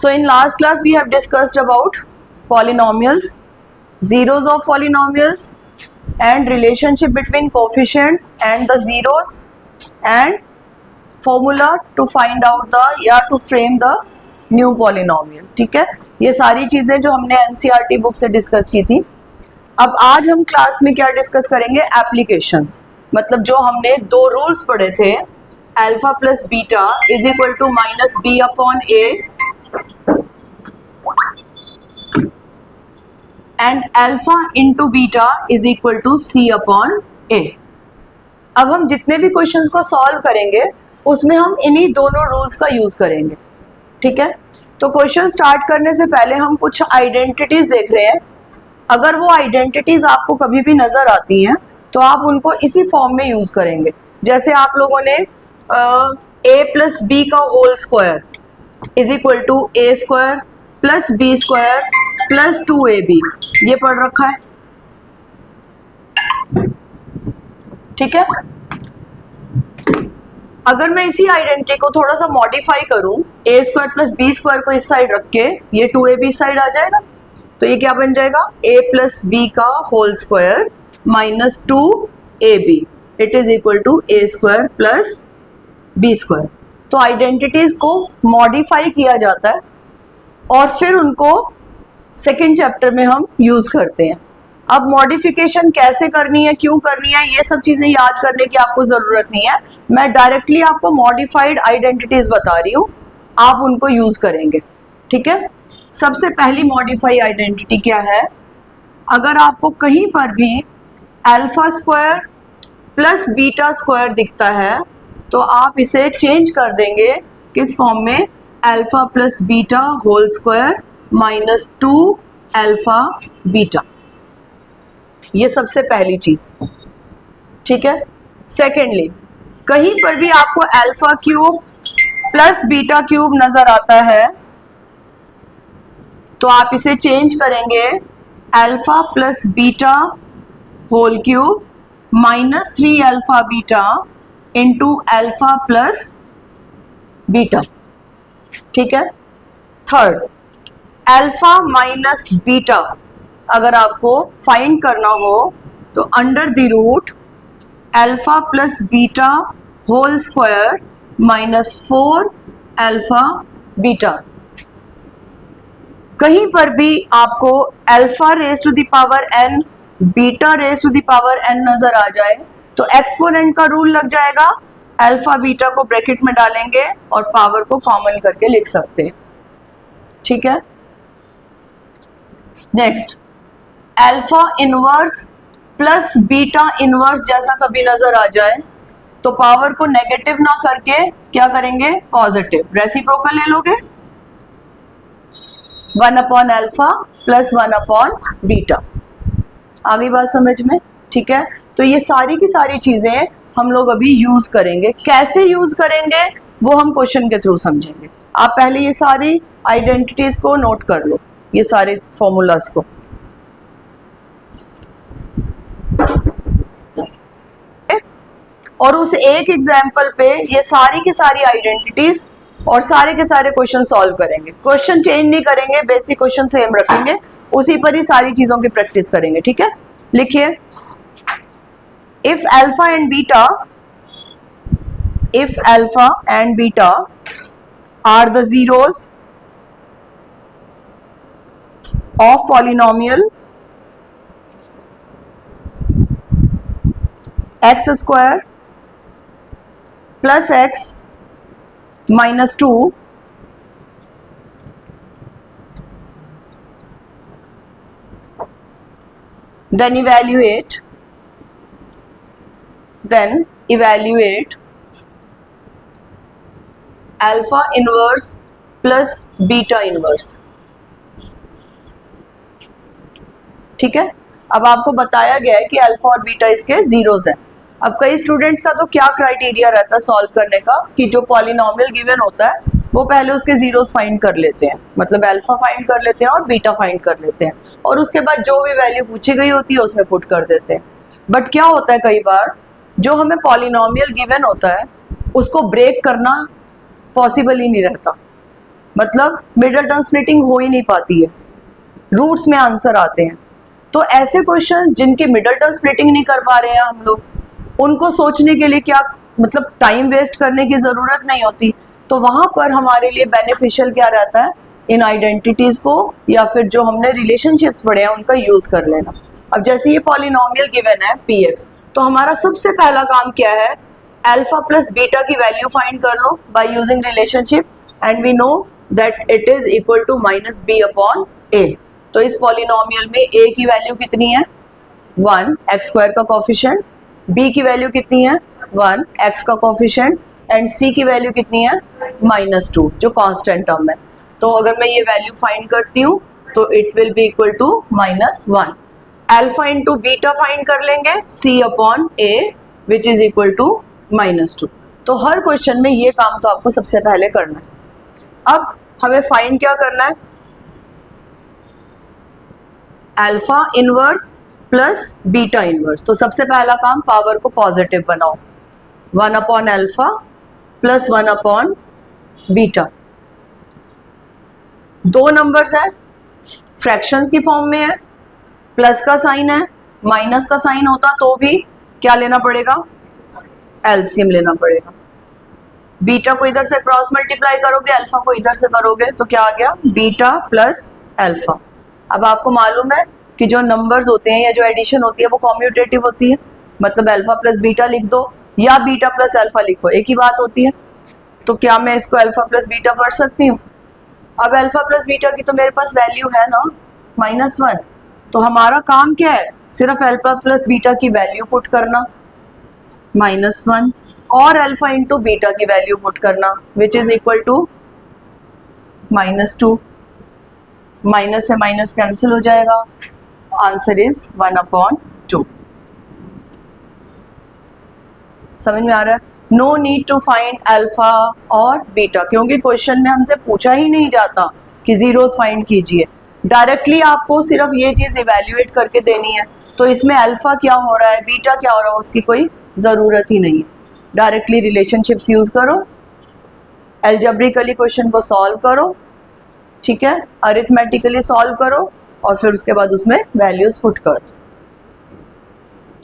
So in last class we have discussed about polynomials, zeros of polynomials and relationship between coefficients and the zeros and formula to find out the या to frame the new polynomial. ठीक है, ये सारी चीजें जो हमने NCERT book से discuss की थी. अब आज हम क्लास में क्या डिस्कस करेंगे, एप्लीकेशंस. मतलब जो हमने दो रूल्स पढ़े थे, alpha plus beta is equal to minus b upon a and alpha into beta is equal to c upon a. अब हम जितने भी क्वेश्चंस को सॉल्व करेंगे उसमें हम इन्हीं दोनों रूल्स का यूज करेंगे. ठीक है, तो क्वेश्चन स्टार्ट करने से पहले हम कुछ आइडेंटिटीज देख रहे हैं. अगर वो आइडेंटिटीज आपको कभी भी नजर आती हैं तो आप उनको इसी फॉर्म में यूज करेंगे. जैसे आप लोगों ने a प्लस बी का whole square is equal to A square plus B square plus 2ab ये पढ़ रखा है. ठीक है, अगर मैं इसी आइडेंटिटी को थोड़ा सा मॉडिफाई करूं, ए स्क्वायर प्लस बी स्क्वायर को इस साइड रख के ये 2ab साइड आ जाएगा. तो ये क्या बन जाएगा, a प्लस बी का whole square minus 2ab it is equal to A square plus B square. तो आइडेंटिटीज को मॉडिफाई किया जाता है और फिर उनको सेकेंड चैप्टर में हम यूज करते हैं. अब मॉडिफिकेशन कैसे करनी है, क्यों करनी है, ये सब चीजें याद करने की आपको जरूरत नहीं है. मैं डायरेक्टली आपको मॉडिफाइड आइडेंटिटीज बता रही हूँ, आप उनको यूज करेंगे. ठीक है, सबसे पहली मॉडिफाई आइडेंटिटी क्या है, अगर आपको कहीं पर भी alpha square plus beta square दिखता है तो आप इसे चेंज कर देंगे किस फॉर्म में, alpha plus beta whole square minus 2 alpha beta. ये सबसे पहली चीज. ठीक है, सेकेंडली कहीं पर भी आपको alpha cube plus beta cube नजर आता है तो आप इसे चेंज करेंगे alpha plus beta whole cube minus 3 alpha beta into alpha plus beta. ठीक है, थर्ड अल्फा माइनस बीटा अगर आपको फाइंड करना हो तो under the root alpha plus beta whole square minus 4 alpha beta. कहीं पर भी आपको alpha raise to the power n beta raise to the power n नजर आ जाए तो एक्सपोनेंट का रूल लग जाएगा, अल्फा बीटा को ब्रैकेट में डालेंगे और पावर को कॉमन करके लिख सकते हैं. ठीक है, next alpha inverse plus beta inverse जैसा कभी नजर आ जाए तो पावर को नेगेटिव ना करके क्या करेंगे, पॉजिटिव. रेसिप्रोकल ले लोगे, 1 upon alpha plus 1 upon beta. आ गई बात समझ में. ठीक है, तो ये सारी की सारी चीजें हम लोग अभी यूज करेंगे. कैसे यूज करेंगे वो हम क्वेश्चन के थ्रू समझेंगे. आप पहले ये सारी आइडेंटिटीज को नोट कर लो, ये सारे फॉर्मूलाज को. और उस एक एग्जाम्पल पे ये सारी की सारी आइडेंटिटीज और सारे के सारे क्वेश्चन सॉल्व करेंगे. क्वेश्चन चेंज नहीं करेंगे, बेसिक क्वेश्चन सेम रखेंगे, उसी पर ही सारी चीजों की प्रैक्टिस करेंगे. ठीक है, लिखिए if alpha and beta are the zeros of polynomial x square plus x minus 2 then evaluate alpha inverse plus beta inverse. ठीक है, अब आपको बताया गया है कि अल्फा और बीटा इसके जीरोस हैं. अब कई स्टूडेंट्स का तो क्या क्राइटेरिया रहता है सॉल्व करने का कि जो पॉलिनोमियल गिवन होता है वो पहले उसके जीरोस फाइंड कर लेते हैं, मतलब अल्फा फाइंड कर लेते हैं और बीटा फाइंड कर लेते हैं और उसके बाद जो भी वैल्यू पूछी गई होती है उसमें पुट कर देते हैं. बट क्या होता है कई बार जो हमें पॉलिनोमियल गिवन होता है उसको ब्रेक करना पॉसिबल ही नहीं रहता. मतलब मिडल टर्म स्प्लिटिंग हो ही नहीं पाती है, रूट्स में आंसर आते हैं। तो ऐसे क्वेश्चन जिनकी मिडल टर्म स्प्लिटिंग नहीं कर पा रहे हैं हम लोग, उनको सोचने के लिए क्या मतलब टाइम वेस्ट करने की जरूरत नहीं होती। तो वहां पर हमारे लिए बेनिफिशियल क्या रहता है, इन आइडेंटिटीज को या फिर जो हमने रिलेशनशिप्स पढ़े हैं उनका यूज कर लेना। अब जैसे ये पॉलिनोमियल गिवन है px, तो हमारा सबसे पहला काम क्या है, अल्फा प्लस बीटा की वैल्यू फाइंड कर लो by using relationship, and we know that it is equal to minus b upon a. तो इस पॉलिनोमियल में a की वैल्यू कितनी है 1, एक्स स्क्वायर का कोफिशिएंट, b की वैल्यू कितनी है 1, एक्स का कोफिशिएंट, एंड c की वैल्यू कितनी है -2 जो कांस्टेंट टर्म है। तो अगर मैं ये वैल्यू फाइंड करती हूँ तो it will be equal to -1। Alpha into beta find कर लेंगे c upon a which is equal to -2। तो हर क्वेश्चन में ये काम तो आपको सबसे पहले करना है। अब हमें फाइंड क्या करना है, alpha inverse plus beta inverse. तो सबसे पहला काम पावर को पॉजिटिव बनाओ, 1 upon alpha plus 1 upon beta. दो नंबर्स है, फ्रैक्शंस की फॉर्म में है, प्लस का साइन है, माइनस का साइन होता तो भी क्या लेना पड़ेगा, एलसीएम लेना पड़ेगा। बीटा को इधर से क्रॉस मल्टीप्लाई करोगे, अल्फा को इधर से करोगे तो क्या आ गया, बीटा प्लस अल्फा। अब आपको मालूम है कि जो नंबर्स होते हैं या जो एडिशन होती है वो कॉम्यूटेटिव होती है, मतलब अल्फा प्लस बीटा लिख दो या बीटा प्लस अल्फा लिखो, एक ही बात होती है। तो क्या मैं इसको अल्फा प्लस बीटा पढ़ सकती हूँ? अब अल्फा प्लस बीटा की तो मेरे पास वैल्यू है ना -1, तो हमारा काम क्या है, सिर्फ अल्फा प्लस बीटा की वैल्यू पुट करना -1 और अल्फा इंटू बीटा की वैल्यू पुट करना which is equal to -2। Minus से माइनस कैंसिल हो जाएगा, आंसर इज 1/2। समझ में आ रहा है? No need to find alpha और बीटा, क्योंकि क्वेश्चन में हमसे पूछा ही नहीं जाता कि जीरोस फाइंड कीजिए, डायरेक्टली आपको सिर्फ ये चीज इवेल्युएट करके देनी है। तो इसमें अल्फा क्या हो रहा है, बीटा क्या हो रहा है, उसकी कोई जरूरत ही नहीं है। डायरेक्टली रिलेशनशिप्स यूज करो, एल्जेब्रिकली क्वेश्चन को सॉल्व करो, ठीक है, अरिथमेटिकली सॉल्व करो और फिर उसके बाद उसमें वैल्यूज पुट कर दो।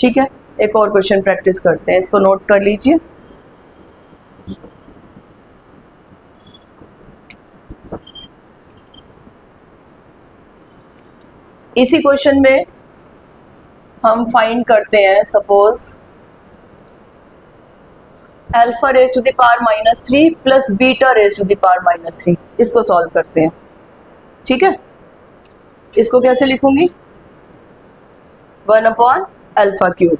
ठीक है, एक और क्वेश्चन प्रैक्टिस करते हैं, इसको नोट कर लीजिए। इसी क्वेश्चन में हम फाइंड करते हैं, suppose alpha raise to the power -3 plus beta raise to the power -3, इसको सॉल्व करते हैं। ठीक है, इसको कैसे लिखूंगी, 1/α³।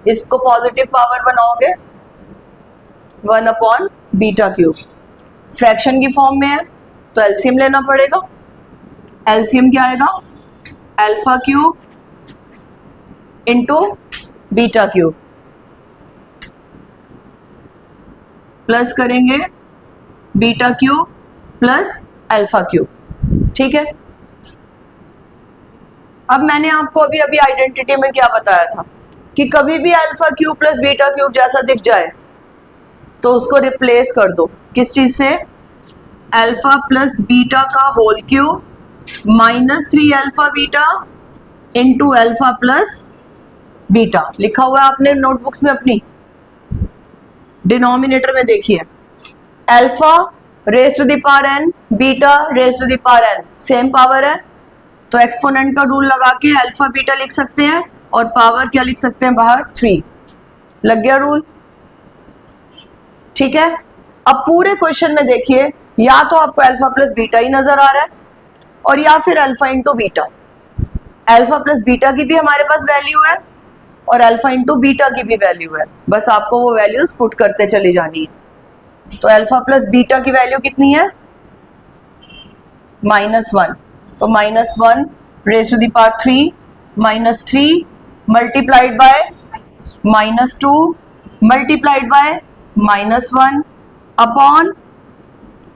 इसको पॉजिटिव पावर बनाओगे 1/β³। फ्रैक्शन की फॉर्म में है तो एलसीएम लेना पड़ेगा। एलसीएम क्या आएगा, α³ इंटू β³ प्लस करेंगे β³ प्लस α³। ठीक है, अब मैंने आपको अभी आइडेंटिटी में क्या बताया था कि कभी भी α³ प्लस β³ जैसा दिख जाए तो उसको रिप्लेस कर दो किस चीज से, अल्फा प्लस बीटा का whole cube -3α β into alpha plus beta. लिखा हुआ है आपने नोटबुक्स में अपनी, डिनोमिनेटर में देखिए, alpha raise to the power n, beta raise to the power n, same power है तो एक्सपोनेंट का रूल लगा के अल्फा बीटा लिख सकते हैं और पावर क्या लिख सकते हैं बाहर 3। लग गया रूल? ठीक है, अब पूरे क्वेश्चन में देखिए, या तो आपको अल्फा प्लस बीटा ही नजर आ रहा है और या फिर alpha into beta. Alpha plus beta की भी हमारे पास वैल्यू है और अल्फा इंटू बीटा की भी वैल्यू है, बस आपको वो वैल्यूज पुट करते चली जानी है। तो अल्फा प्लस बीटा की वैल्यू कितनी है, -1, तो -1 raise to the power 3 -3 multiplied by -2 multiplied by -1 upon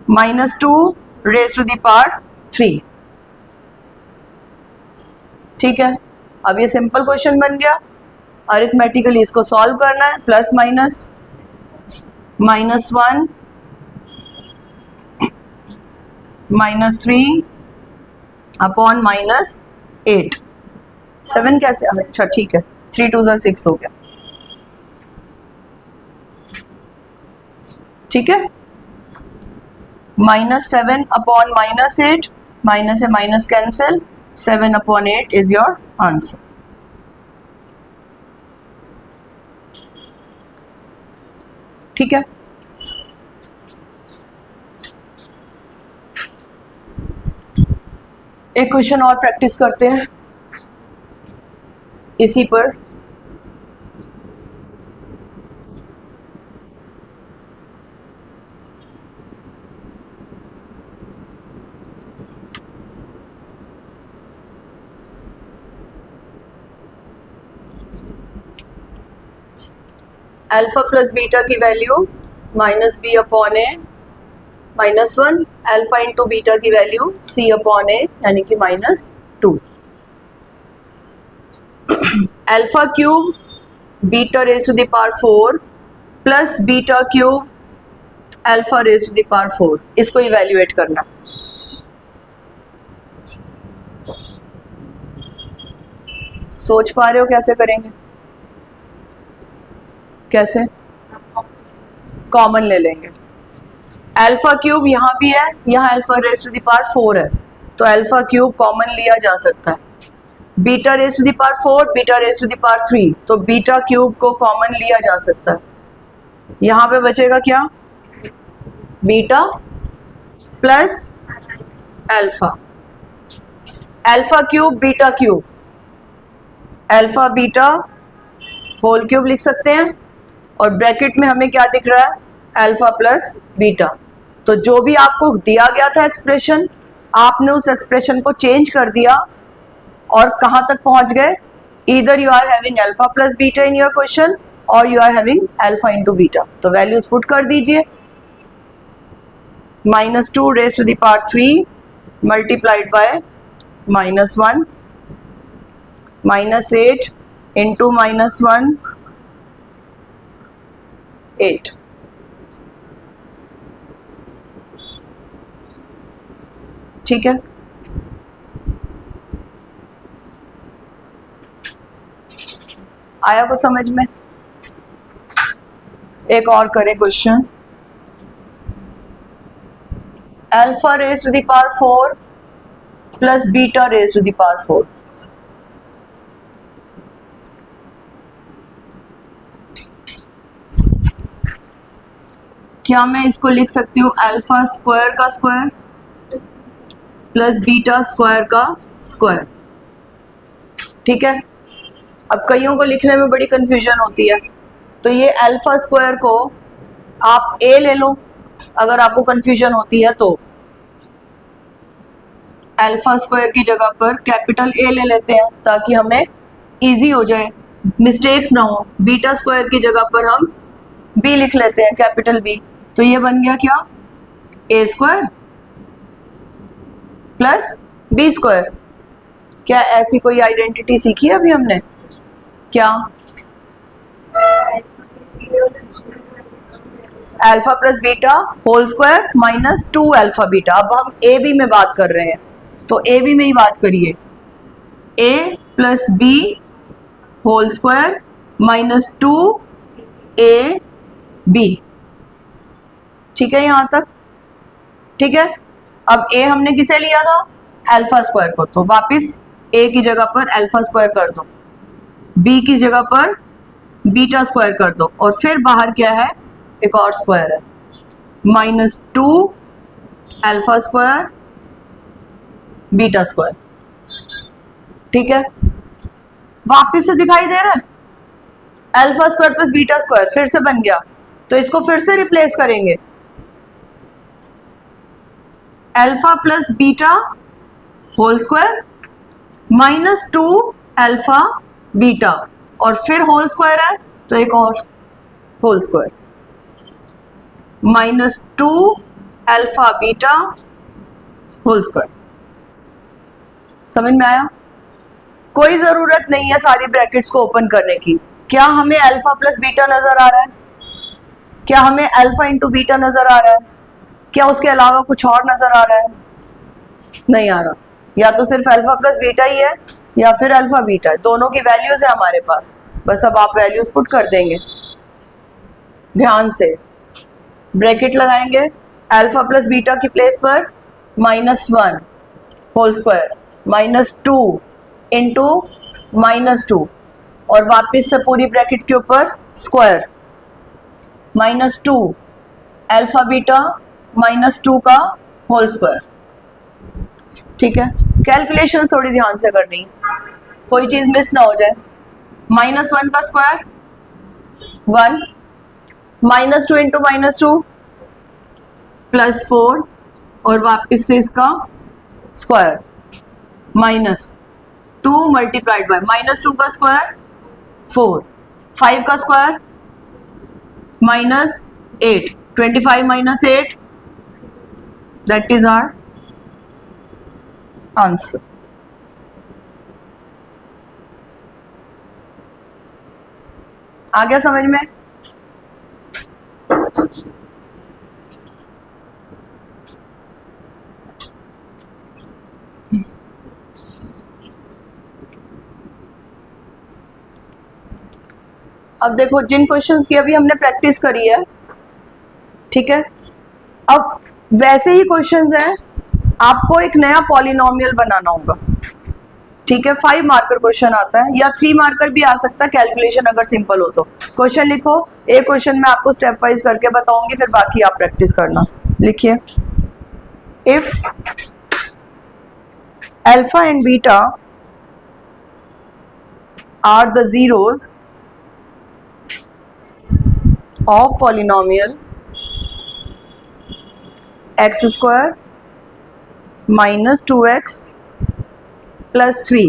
-2 raise to the power 3। ठीक है, अब ये सिंपल क्वेश्चन बन गया, अरिथमेटिकली इसको सॉल्व करना है, प्लस माइनस -1 -3 अपॉन -8। 7 कैसे, अच्छा ठीक है, 3 2 6 हो गया, ठीक है। -7 अपॉन -8, माइनस है minus cancel, 7 upon 8 is your answer. ठीक है, एक क्वेश्चन और प्रैक्टिस करते हैं इसी पर। अल्फा प्लस बीटा की value -b upon A -1, alpha into beta की वैल्यू c अपॉन ए यानी कि -2। Alpha cube beta raise to the power 4 plus beta cube alpha raise to the power 4, इसको इवेल्युएट करना। सोच पा रहे हो कैसे करेंगे? कैसे? कॉमन ले लेंगे। अल्फा क्यूब यहाँ भी है, यहाँ alpha raise to the power 4 है, तो अल्फा क्यूब कॉमन लिया जा सकता है। Beta raise to the power 4, beta raise to the power 3, तो बीटा क्यूब को कॉमन लिया जा सकता है। यहाँ पे बचेगा क्या? Beta plus alpha, alpha cube beta cube, alpha beta whole cube लिख सकते हैं, और ब्रैकेट में हमें क्या दिख रहा है? Alpha plus beta. तो जो भी आपको दिया गया था एक्सप्रेशन, आपने उस एक्सप्रेशन को चेंज कर दिया और कहां तक पहुंच गए? Either you are having alpha plus beta in your question और you are having alpha into beta. तो वैल्यूज पुट कर दीजिए, -2 raise to the power 3 multiplied by -1 -8 into -1 8। ठीक है, आया को समझ में? एक और करें question. Alpha raise to the power 4 plus beta raise to the power 4। क्या मैं इसको लिख सकती हूँ अल्फा स्क्वायर का स्क्वायर प्लस बीटा स्क्वायर का स्क्वायर? ठीक है, अब कईयों को लिखने में बड़ी कंफ्यूजन होती है, तो ये अल्फा स्क्वायर को आप ए ले लो अगर आपको कंफ्यूजन होती है तो। अल्फा स्क्वायर की जगह पर कैपिटल ए ले लेते हैं ताकि हमें इजी हो जाए, मिस्टेक्स ना हो। बीटा स्क्वायर की जगह पर हम बी लिख लेते हैं, कैपिटल बी। तो ये बन गया क्या? A square plus B square. क्या ऐसी कोई आइडेंटिटी सीखी है अभी हमने? क्या? Alpha plus beta whole square -2 alpha beta. अब हम ए बी में बात कर रहे हैं, तो ए बी में ही बात करिए। A plus b whole square -2 a b. ठीक है यहां तक? ठीक है, अब ए हमने किसे लिया था? अल्फा स्क्वायर को, तो वापस ए की जगह पर अल्फा स्क्वायर कर दो, बी की जगह पर बीटा स्क्वायर कर दो, और फिर बाहर क्या है? एक और स्क्वायर है, -2 अल्फा स्क्वायर बीटा स्क्वायर। ठीक है, वापस से दिखाई दे रहा है? Alpha square plus beta square फिर से बन गया, तो इसको फिर से रिप्लेस करेंगे। Alpha plus beta whole square -2 alpha beta, और फिर होल स्क्वायर है तो एक और whole square, -2 alpha beta whole square. समझ में आया? कोई जरूरत नहीं है सारी ब्रैकेट्स को ओपन करने की। क्या हमें अल्फा प्लस बीटा नजर आ रहा है? क्या हमें अल्फा इंटू बीटा नजर आ रहा है? क्या उसके अलावा कुछ और नजर आ रहा है? नहीं आ रहा, या तो सिर्फ अल्फा प्लस बीटा ही है या फिर अल्फा बीटा है, दोनों की वैल्यूज है हमारे पास, बस अब आप वैल्यूज पुट कर देंगे। ध्यान से ब्रैकेट लगाएंगे, अल्फा प्लस बीटा की प्लेस पर -1 होल स्क्वायर -2 इंटू -2 और वापिस से पूरी ब्रैकेट के ऊपर स्क्वायर -2 अल्फा बीटा -2 का होल स्क्वायर। ठीक है, कैलकुलेशन थोड़ी ध्यान से करनी, कोई चीज मिस ना हो जाए। -1 का स्क्वायर 1, -2 इंटू -2 +4 और वापिस से इसका स्क्वायर -2 मल्टीप्लाइड बाय -2 का स्क्वायर 4, 5 का square -8, 25 - 8 that is our answer. आ गया समझ में? अब देखो जिन क्वेश्चंस की अभी हमने प्रैक्टिस करी है, ठीक है, अब वैसे ही क्वेश्चंस हैं, आपको एक नया पॉलिनोमियल बनाना होगा। ठीक है, 5 मार्कर क्वेश्चन आता है या 3 मार्कर भी आ सकता है, कैलकुलेशन अगर सिंपल हो तो। क्वेश्चन लिखो, एक क्वेश्चन मैं आपको स्टेप वाइज करके बताऊंगी, फिर बाकी आप प्रैक्टिस करना। लिखिए, if alpha and beta are the zeros of polynomial x square minus 2x plus 3,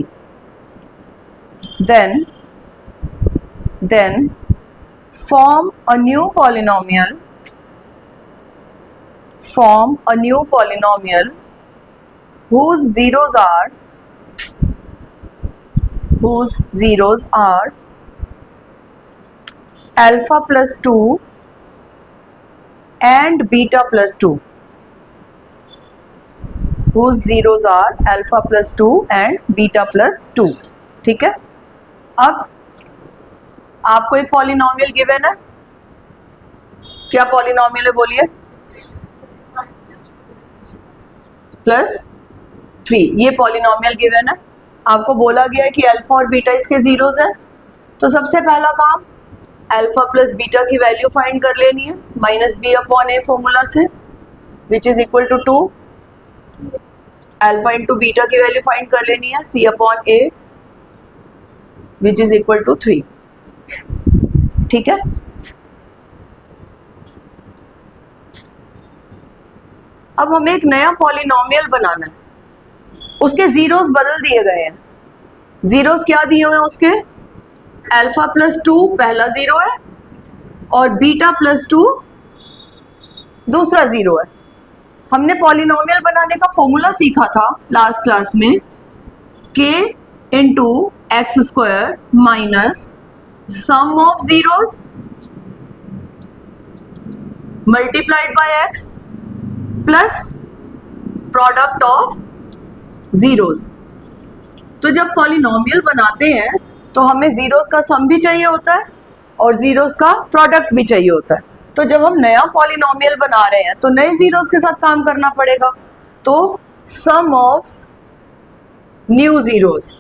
then form a new polynomial whose zeros are alpha plus 2 and beta plus 2, whose zeros are alpha plus 2 and beta plus 2। ठीक है, अब आपको एक polynomial given है, क्या polynomial है बोलिए? +3, ये पॉलिनोमियल गिवन है, आपको बोला गया है कि अल्फा और बीटा इसके जीरोस हैं। तो सबसे पहला काम अल्फा प्लस बीटा की वैल्यू फाइंड कर लेनी है, -b/a फॉर्मूला से, which is equal to 2। Alpha into beta की वैल्यू फाइंड कर लेनी है, c/a which is equal to 3। ठीक है, अब हमें एक नया पॉलिनोमियल बनाना है, उसके जीरोस बदल दिए गए हैं। जीरोस क्या दिए हुए हैं उसके? अल्फा प्लस 2 पहला जीरो है और बीटा प्लस 2 दूसरा जीरो है। हमने पॉलिनोमियल बनाने का फॉर्मूला सीखा था लास्ट क्लास में, k into x square minus sum of zeros multiplied by x plus product of zeros. तो जब पॉलिनोमियल बनाते हैं तो हमें जीरोस का सम भी चाहिए होता है और जीरोस का प्रोडक्ट भी चाहिए होता है। तो जब हम नया पॉलिनोमियल बना रहे हैं तो नए जीरोस के साथ काम करना पड़ेगा। तो सम ऑफ न्यू जीरोस,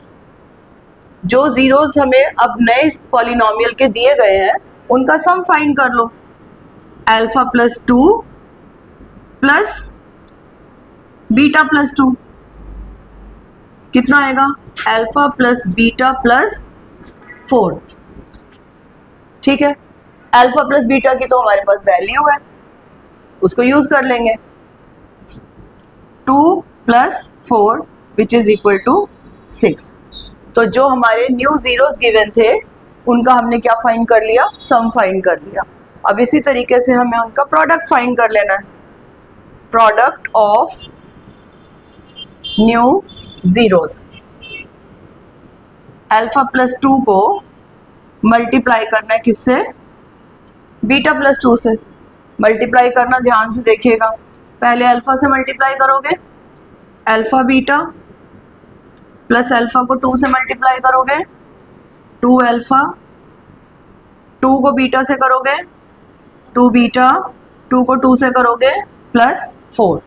जो जीरोस हमें अब नए पॉलिनोमियल के दिए गए हैं उनका सम फाइंड कर लो। Alpha plus 2 plus beta plus 2 कितना आएगा? Alpha plus beta plus 4। ठीक है, अल्फा प्लस बीटा की तो हमारे पास वैल्यू है, उसको यूज कर लेंगे। 2 + 4 विच इज इक्वल टू 6। तो जो हमारे न्यू जीरोस गिवन थे उनका हमने क्या फाइंड कर लिया? सम फाइंड कर लिया। अब इसी तरीके से हमें उनका प्रोडक्ट फाइंड कर लेना है। Product of new zeros, alpha plus 2 को मल्टीप्लाई करना है किससे? बीटा प्लस 2 से। मल्टीप्लाई करना ध्यान से देखिएगा, पहले अल्फा से मल्टीप्लाई करोगे, अल्फा बीटा प्लस अल्फा को 2 से मल्टीप्लाई करोगे 2 अल्फा, 2 को बीटा से करोगे 2 बीटा, 2 को 2 से करोगे प्लस 4।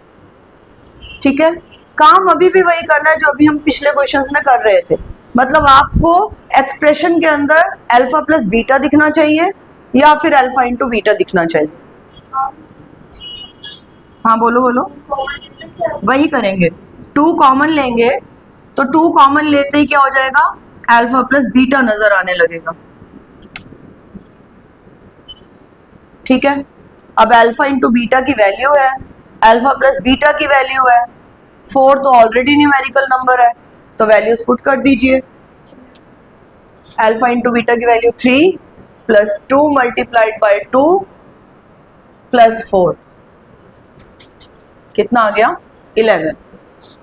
ठीक है, काम अभी भी वही करना है जो अभी हम पिछले क्वेश्चंस में कर रहे थे। मतलब आपको एक्सप्रेशन के अंदर अल्फा प्लस बीटा दिखना चाहिए या फिर अल्फा इंटू बीटा दिखना चाहिए। हाँ बोलो बोलो, वही करेंगे। 2 कॉमन लेंगे तो 2 कॉमन लेते ही क्या हो जाएगा, अल्फा प्लस बीटा नजर आने लगेगा। ठीक है, अब अल्फा इंटू बीटा की वैल्यू है, अल्फा प्लस बीटा की वैल्यू है 4, तो ऑलरेडी न्यूमेरिकल नंबर है तो वैल्यूज पुट कर दीजिए। अल्फा इंटू बीटा की value 3 plus 2 multiplied by 2 plus 4, कितना आ गया 11।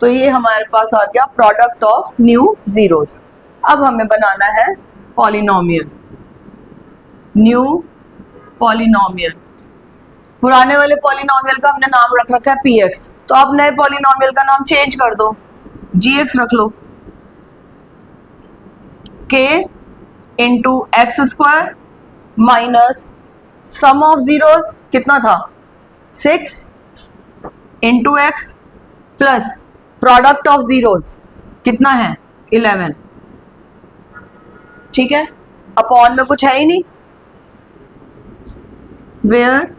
तो ये हमारे पास आ गया प्रोडक्ट ऑफ न्यू जीरोस। अब हमें बनाना है पॉलिनोमियल, न्यू पॉलिनोमियल। पुराने वाले पॉलिनोमियल का हमने नाम रख रखा है px, तो अब नए पॉलिनोमियल का नाम चेंज कर दो, gx रख लो। k into x square minus sum of zeros कितना था 6 into x plus product of zeros कितना है 11। ठीक है, अपॉन में कुछ है ही नहीं, where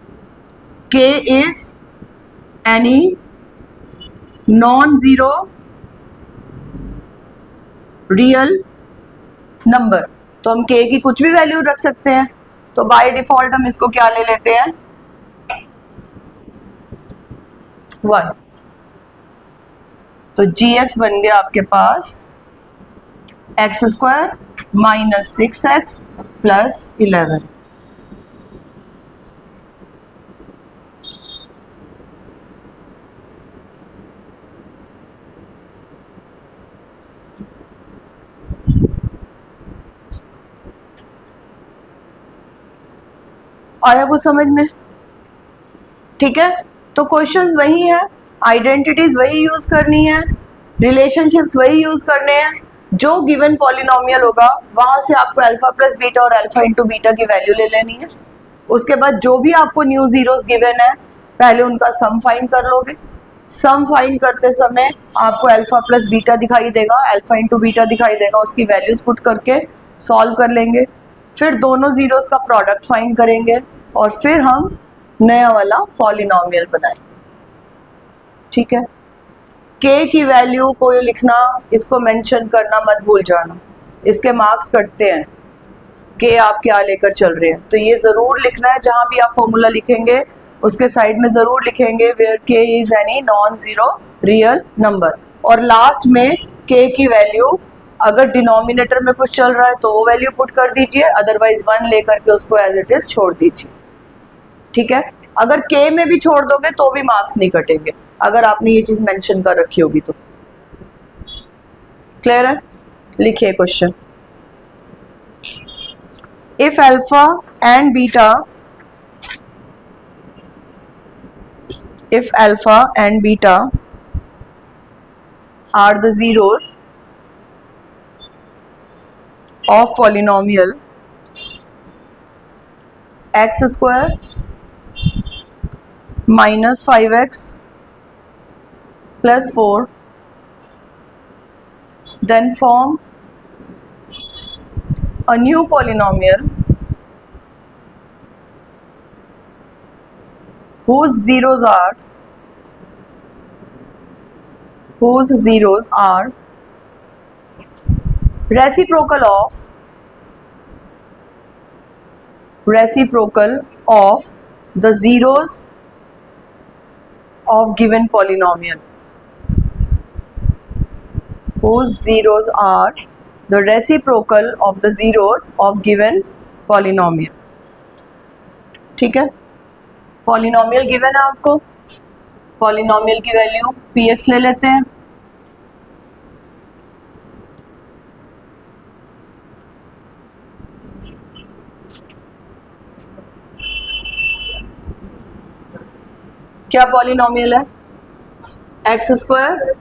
k is any non zero real number, तो हम k की कुछ भी वैल्यू रख सकते हैं। तो बाय डिफॉल्ट हम इसको क्या ले लेते हैं 1। तो gx बन गया आपके पास x square minus 6x plus 11। आया कुछ समझ में? ठीक है, तो क्वेश्चंस वही है, आइडेंटिटीज वही यूज करनी है, रिलेशनशिप्स वही यूज करने हैं। जो गिवन पॉलिनोमियल होगा वहां से आपको अल्फा प्लस बीटा और अल्फा इंटू बीटा की वैल्यू ले लेनी है। उसके बाद जो भी आपको न्यू जीरोस गिवन है पहले उनका सम फाइंड कर लोगे। सम फाइंड करते समय आपको अल्फा प्लस बीटा दिखाई देगा, अल्फा इंटू बीटा दिखाई देगा, उसकी वैल्यूज पुट करके सॉल्व कर लेंगे। फिर दोनों जीरोस का प्रोडक्ट फाइंड करेंगे और फिर हम नया वाला पॉलिनोमियल बनाएंगे। ठीक है, k की वैल्यू को लिखना, इसको मेंशन करना मत भूल जाना, इसके मार्क्स कटते हैं। k आप क्या लेकर चल रहे हैं तो ये जरूर लिखना है, जहां भी आप फॉर्मूला लिखेंगे उसके साइड में जरूर लिखेंगे where k is any non zero real number. और लास्ट में k की वैल्यू अगर डिनोमिनेटर में कुछ चल रहा है तो वो वैल्यू पुट कर दीजिए, अदरवाइज 1 लेकर के उसको एज इट इज छोड़ दीजिए। ठीक है, अगर k में भी छोड़ दोगे तो भी मार्क्स नहीं कटेंगे अगर आपने ये चीज मेंशन कर रखी होगी तो। क्लियर है? लिखिए question, if alpha and beta, if alpha and beta are the zeros of polynomial x square minus 5x plus 4, then form a new polynomial whose zeros are reciprocal of the zeros of given polynomial, whose zeros are the reciprocal of the zeros of given polynomial। ठीक है, polynomial given है आपको, polynomial की value px ले लेते हैं। क्या polynomial है? X square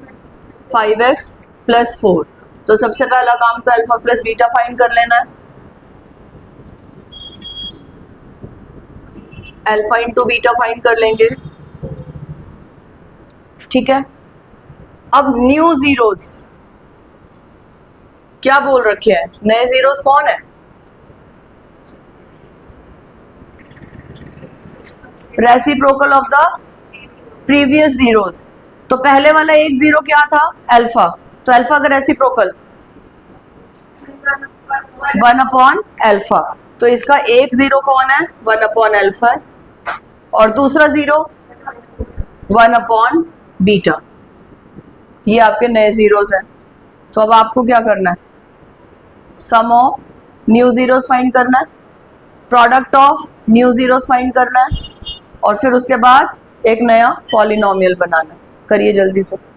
5x plus 4। तो सबसे पहला काम तो अल्फा प्लस बीटा फाइंड कर लेना है। अल्फा इंटू बीटा फाइंड कर लेंगे, ठीक है। अब न्यू जीरोस क्या बोल रखे हैं, नए जीरोस कौन है? Reciprocal of the previous zeros. तो पहले वाला एक जीरो क्या था? अल्फा। तो अल्फा का रेसिप्रोकल 1 अपॉन अल्फा। तो इसका एक जीरो कौन है? 1 अपॉन अल्फा। और दूसरा जीरो 1 अपॉन बीटा। ये आपके नए जीरोस हैं। तो अब आपको क्या करना है? सम ऑफ न्यू जीरोस फाइंड करना है, product of new zeros find करना है, और फिर उसके बाद एक नया पॉलिनोमियल बनाना है। करिए जल्दी से।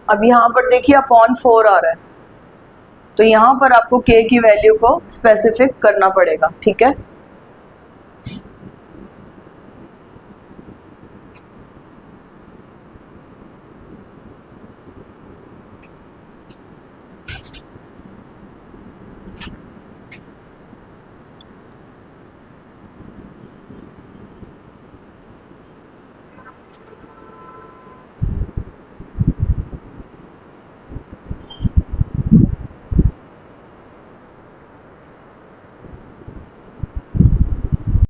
अब यहाँ पर देखिए अपॉन 4 आ रहा है, तो यहाँ पर आपको k की वैल्यू को स्पेसिफिक करना पड़ेगा, ठीक है।